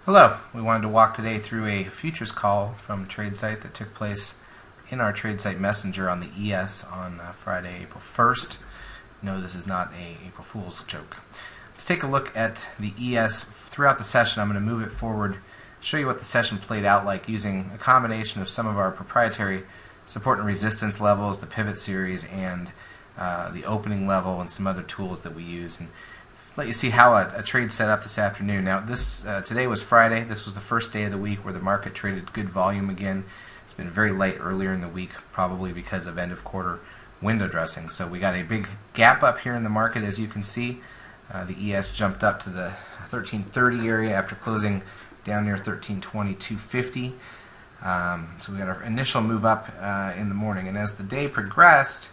Hello. We wanted to walk today through a futures call from TradeSight that took place in our TradeSight Messenger on the ES on Friday, April 1st. No, this is not a April Fool's joke. Let's take a look at the ES throughout the session. I'm going to move it forward, show you what the session played out like using a combination of some of our proprietary support and resistance levels, the pivot series, and the opening level, and some other tools that we use, and let you see how a trade set up this afternoon. Now, today was Friday. This was the first day of the week where the market traded good volume again. It's been very light earlier in the week, probably because of end of quarter window dressing. So we got a big gap up here in the market, as you can see. The ES jumped up to the 1330 area after closing down near 1322.50. So we got our initial move up in the morning, and as the day progressed,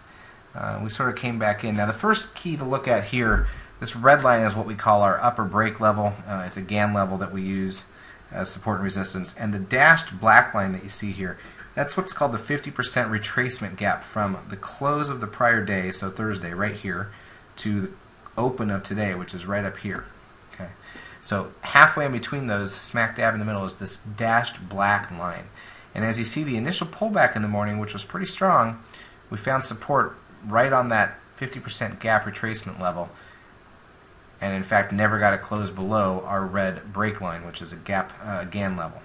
we sort of came back in. Now, the first key to look at here, this red line is what we call our upper break level. It's a Gann level that we use as support and resistance. And the dashed black line that you see here, that's what's called the 50% retracement gap from the close of the prior day, so Thursday, right here, to the open of today, which is right up here. Okay, so halfway in between those, smack dab in the middle, is this dashed black line. And as you see, the initial pullback in the morning, which was pretty strong, we found support right on that 50% gap retracement level, and in fact never got to close below our red break line, which is a Gann level.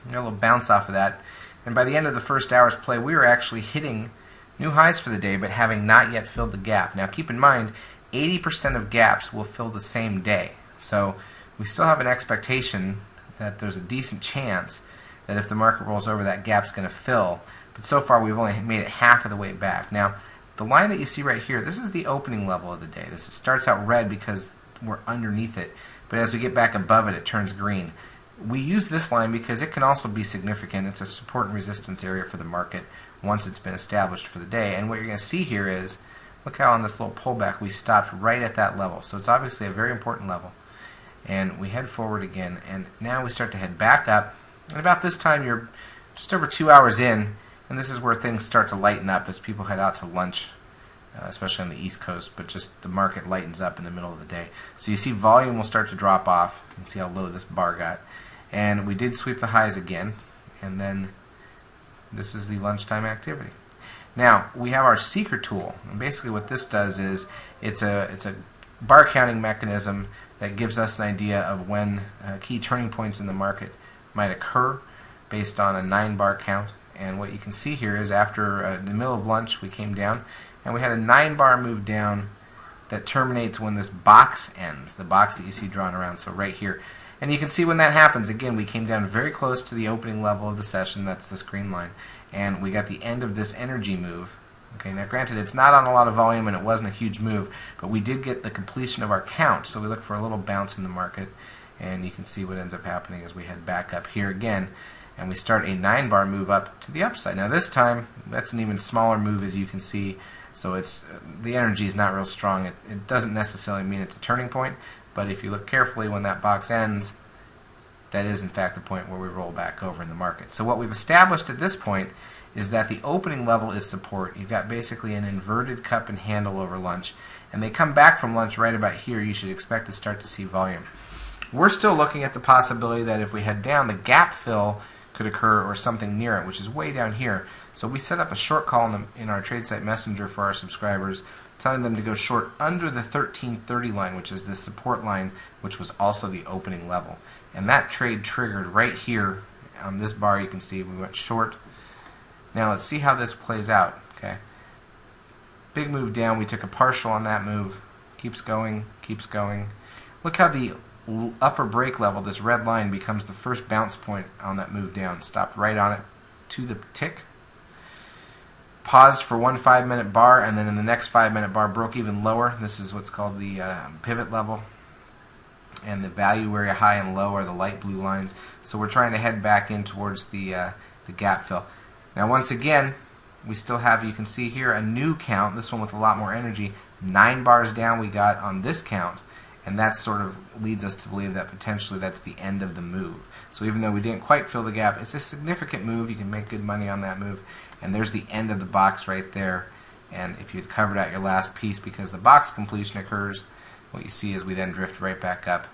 We got a little bounce off of that, and by the end of the first hour's play, we were actually hitting new highs for the day, but having not yet filled the gap. Now, keep in mind, 80% of gaps will fill the same day, so we still have an expectation that there's a decent chance that if the market rolls over, that gap's going to fill. But so far, we've only made it half of the way back. Now, the line that you see right here, this is the opening level of the day. This starts out red because we're underneath it, but as we get back above it, it turns green. We use this line because it can also be significant. It's a support and resistance area for the market once it's been established for the day. And what you're going to see here is, look how on this little pullback we stopped right at that level. So it's obviously a very important level. And we head forward again, and now we start to head back up. And about this time, you're just over 2 hours in, and this is where things start to lighten up as people head out to lunch, especially on the East Coast, but just the market lightens up in the middle of the day. So you see volume will start to drop off. You can see how low this bar got. And we did sweep the highs again, and then this is the lunchtime activity. Now, we have our seeker tool, and basically what this does is it's a bar counting mechanism that gives us an idea of when key turning points in the market might occur based on a 9-bar count. And what you can see here is after in the middle of lunch, we came down, and we had a 9-bar move down that terminates when this box ends, the box that you see drawn around, so right here. And you can see when that happens, again, we came down very close to the opening level of the session, that's this green line, and we got the end of this energy move. Okay, now granted, it's not on a lot of volume and it wasn't a huge move, but we did get the completion of our count, so we look for a little bounce in the market, and you can see what ends up happening as we head back up here again, and we start a 9-bar move up to the upside. Now this time, that's an even smaller move, as you can see, so it's the energy is not real strong. It doesn't necessarily mean it's a turning point, but if you look carefully when that box ends, that is in fact the point where we roll back over in the market. So what we've established at this point is that the opening level is support. You've got basically an inverted cup and handle over lunch, and they come back from lunch right about here. You should expect to start to see volume. We're still looking at the possibility that if we head down, the gap fill could occur or something near it, which is way down here. So we set up a short call in our TradeSight Messenger for our subscribers, telling them to go short under the 1330 line, which is this support line, which was also the opening level. And that trade triggered right here on this bar. You can see we went short. Now let's see how this plays out. Okay, big move down. We took a partial on that move. Keeps going, keeps going. Look how the upper break level, this red line, becomes the first bounce point on that move down. Stopped right on it to the tick. Paused for one 5-minute bar, and then in the next 5-minute bar broke even lower. This is what's called the pivot level, and the value area high and low are the light blue lines. So we're trying to head back in towards the gap fill. Now once again, we still have, you can see here, a new count, this one with a lot more energy. 9 bars down we got on this count, and that sort of leads us to believe that potentially that's the end of the move. So even though we didn't quite fill the gap, it's a significant move. You can make good money on that move. And there's the end of the box right there. And if you'd covered out your last piece because the box completion occurs, what you see is we then drift right back up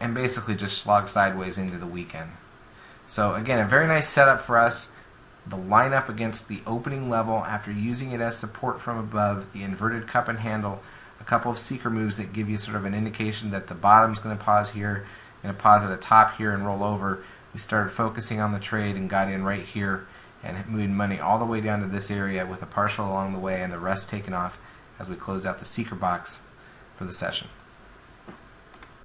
and basically just slog sideways into the weekend. So again, a very nice setup for us. The lineup against the opening level after using it as support from above, the inverted cup and handle, a couple of seeker moves that give you sort of an indication that the bottom's going to pause here, going to pause at a top here and roll over. We started focusing on the trade and got in right here and moving money all the way down to this area with a partial along the way and the rest taken off as we closed out the seeker box for the session.